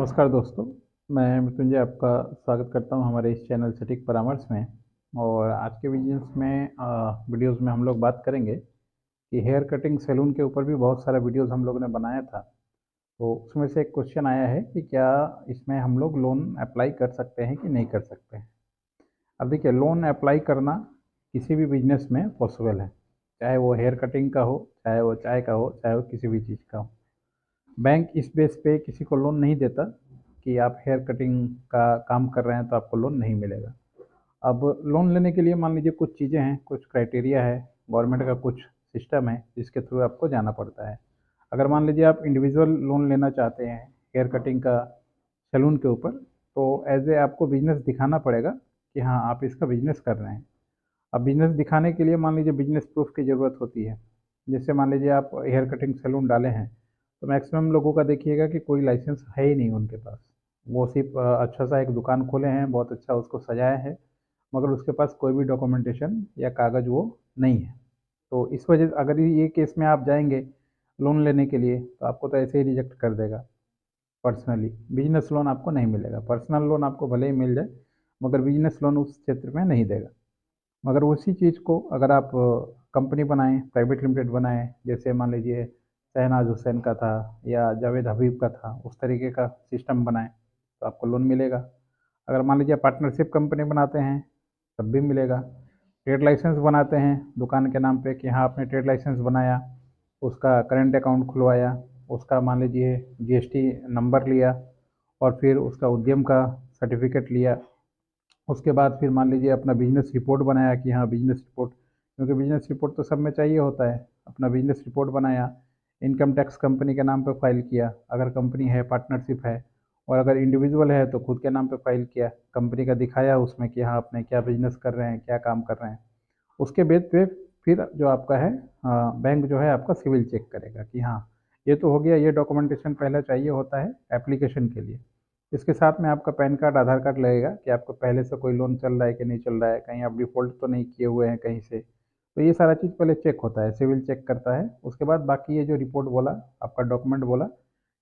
नमस्कार दोस्तों, मैं मृत्युंजय आपका स्वागत करता हूं हमारे इस चैनल सटीक परामर्श में। और आज के वीडियोस में हम लोग बात करेंगे कि हेयर कटिंग सैलून के ऊपर भी बहुत सारा वीडियोस हम लोगों ने बनाया था। तो उसमें से एक क्वेश्चन आया है कि क्या इसमें हम लोग लोन अप्लाई कर सकते हैं कि नहीं कर सकते हैं। अब देखिए, लोन अप्लाई करना किसी भी बिजनेस में पॉसिबल है, चाहे वो हेयर कटिंग का हो, चाहे वो चाय का हो, चाहे वो किसी भी चीज़ का हो। बैंक इस बेस पे किसी को लोन नहीं देता कि आप हेयर कटिंग का काम कर रहे हैं तो आपको लोन नहीं मिलेगा। अब लोन लेने के लिए मान लीजिए कुछ चीज़ें हैं, कुछ क्राइटेरिया है, गवर्नमेंट का कुछ सिस्टम है जिसके थ्रू आपको जाना पड़ता है। अगर मान लीजिए आप इंडिविजुअल लोन लेना चाहते हैं हेयर कटिंग का सैलून के ऊपर, तो एज ए आपको बिजनेस दिखाना पड़ेगा कि हाँ, आप इसका बिजनेस कर रहे हैं। अब बिजनेस दिखाने के लिए मान लीजिए बिजनेस प्रूफ की ज़रूरत होती है। जैसे मान लीजिए आप हेयर कटिंग सैलून डाले हैं, तो मैक्सिमम लोगों का देखिएगा कि कोई लाइसेंस है ही नहीं उनके पास। वो सिर्फ अच्छा सा एक दुकान खोले हैं, बहुत अच्छा उसको सजाया है, मगर उसके पास कोई भी डॉक्यूमेंटेशन या कागज़ वो नहीं है। तो इस वजह से अगर ये केस में आप जाएंगे लोन लेने के लिए, तो आपको तो ऐसे ही रिजेक्ट कर देगा। पर्सनली बिजनेस लोन आपको नहीं मिलेगा। पर्सनल लोन आपको भले ही मिल जाए, मगर बिजनेस लोन उस क्षेत्र में नहीं देगा। मगर उसी चीज़ को अगर आप कंपनी बनाएं, प्राइवेट लिमिटेड बनाएं, जैसे मान लीजिए शहनाज हुसैन का था या जावेद हबीब का था, उस तरीके का सिस्टम बनाएं तो आपको लोन मिलेगा। अगर मान लीजिए पार्टनरशिप कंपनी बनाते हैं तब भी मिलेगा। ट्रेड लाइसेंस बनाते हैं दुकान के नाम पे कि हाँ, आपने ट्रेड लाइसेंस बनाया, उसका करेंट अकाउंट खुलवाया, उसका मान लीजिए जीएसटी नंबर लिया, और फिर उसका उद्यम का सर्टिफिकेट लिया। उसके बाद फिर मान लीजिए अपना बिजनेस रिपोर्ट बनाया कि हाँ, बिजनेस रिपोर्ट, क्योंकि बिजनेस रिपोर्ट तो सब में चाहिए होता है। अपना बिजनेस रिपोर्ट बनाया, इनकम टैक्स कंपनी के नाम पर फाइल किया अगर कंपनी है, पार्टनरशिप है, और अगर इंडिविजुअल है तो खुद के नाम पे फाइल किया, कंपनी का दिखाया उसमें कि हाँ, अपने क्या बिजनेस कर रहे हैं, क्या काम कर रहे हैं। उसके बेस पे फिर जो आपका है, बैंक जो है आपका सिविल चेक करेगा कि हाँ, ये तो हो गया। ये डॉक्यूमेंटेशन पहले चाहिए होता है एप्लीकेशन के लिए। इसके साथ में आपका पैन कार्ड, आधार कार्ड लगेगा कि आपको पहले से कोई लोन चल रहा है कि नहीं चल रहा है, कहीं आप डिफ़ॉल्ट तो नहीं किए हुए हैं कहीं से। तो ये सारा चीज़ पहले चेक होता है, सिविल चेक करता है। उसके बाद बाकी ये जो रिपोर्ट बोला, आपका डॉक्यूमेंट बोला,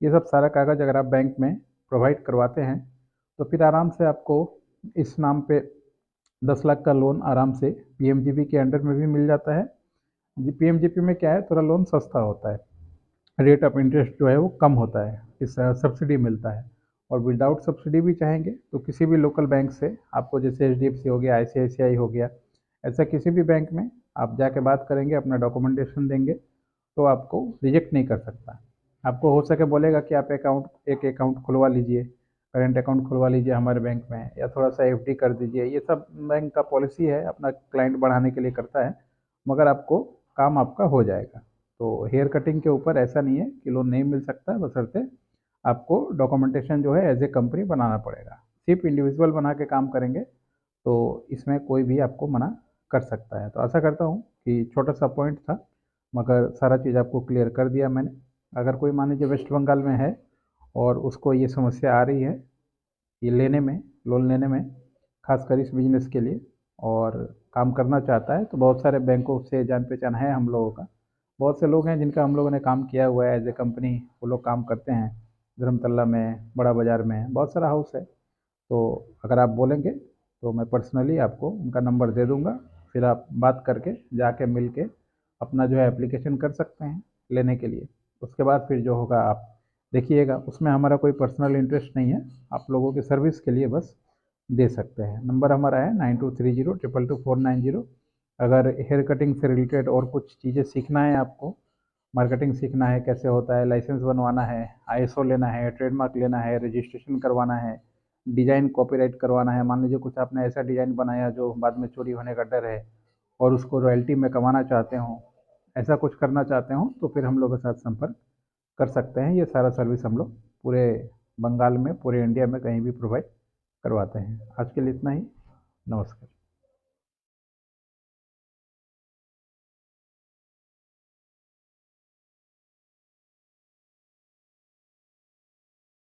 ये सब सारा कागज़ अगर आप बैंक में प्रोवाइड करवाते हैं, तो फिर आराम से आपको इस नाम पे 10 लाख का लोन आराम से पीएमजीपी के अंडर में भी मिल जाता है। पीएमजीपी में क्या है, थोड़ा लोन सस्ता होता है, रेट ऑफ इंटरेस्ट जो है वो कम होता है, इस सब्सिडी मिलता है। और विदाउट सब्सिडी भी चाहेंगे तो किसी भी लोकल बैंक से आपको, जैसे एचडीएफसी हो गया, आईसीआईसीआई हो गया, ऐसा किसी भी बैंक में आप जाके बात करेंगे, अपना डॉक्यूमेंटेशन देंगे, तो आपको रिजेक्ट नहीं कर सकता। आपको हो सके बोलेगा कि आप एक अकाउंट खुलवा लीजिए, करेंट अकाउंट खुलवा लीजिए हमारे बैंक में, या थोड़ा सा एफडी कर दीजिए। ये सब बैंक का पॉलिसी है, अपना क्लाइंट बढ़ाने के लिए करता है, मगर आपको काम आपका हो जाएगा। तो हेयर कटिंग के ऊपर ऐसा नहीं है कि लोन नहीं मिल सकता, बशर्ते आपको डॉक्यूमेंटेशन जो है एज ए कंपनी बनाना पड़ेगा। सिर्फ इंडिविजुअल बना के काम करेंगे तो इसमें कोई भी आपको मना कर सकता है। तो आशा करता हूँ कि छोटा सा पॉइंट था, मगर सारा चीज़ आपको क्लियर कर दिया मैंने। अगर कोई मान लीजिए वेस्ट बंगाल में है और उसको ये समस्या आ रही है, ये लेने में, लोन लेने में, खासकर इस बिजनेस के लिए, और काम करना चाहता है, तो बहुत सारे बैंकों से जान पहचान है हम लोगों का। बहुत से लोग हैं जिनका हम लोगों ने काम किया हुआ है एज ए कंपनी, वो लोग काम करते हैं धर्मतल्ला में, बड़ा बाज़ार में, बहुत सारा हाउस है। तो अगर आप बोलेंगे तो मैं पर्सनली आपको उनका नंबर दे दूंगा, फिर आप बात करके, जाके मिल के अपना जो है एप्लीकेशन कर सकते हैं लेने के लिए। उसके बाद फिर जो होगा आप देखिएगा, उसमें हमारा कोई पर्सनल इंटरेस्ट नहीं है, आप लोगों की सर्विस के लिए बस दे सकते हैं। नंबर हमारा है 9230222490। अगर हेयर कटिंग से रिलेटेड और कुछ चीज़ें सीखना है आपको, मार्केटिंग सीखना है, कैसे होता है, लाइसेंस बनवाना है, आईएसओ लेना है, ट्रेडमार्क लेना है, रजिस्ट्रेशन करवाना है, डिज़ाइन कॉपीराइट करवाना है, मान लीजिए कुछ आपने ऐसा डिज़ाइन बनाया जो बाद में चोरी होने का डर है और उसको रॉयल्टी में कमाना चाहते हो, ऐसा कुछ करना चाहते हो, तो फिर हम लोग के साथ संपर्क कर सकते हैं। ये सारा सर्विस हम लोग पूरे बंगाल में, पूरे इंडिया में कहीं भी प्रोवाइड करवाते हैं। आज के लिए इतना ही। नमस्कार।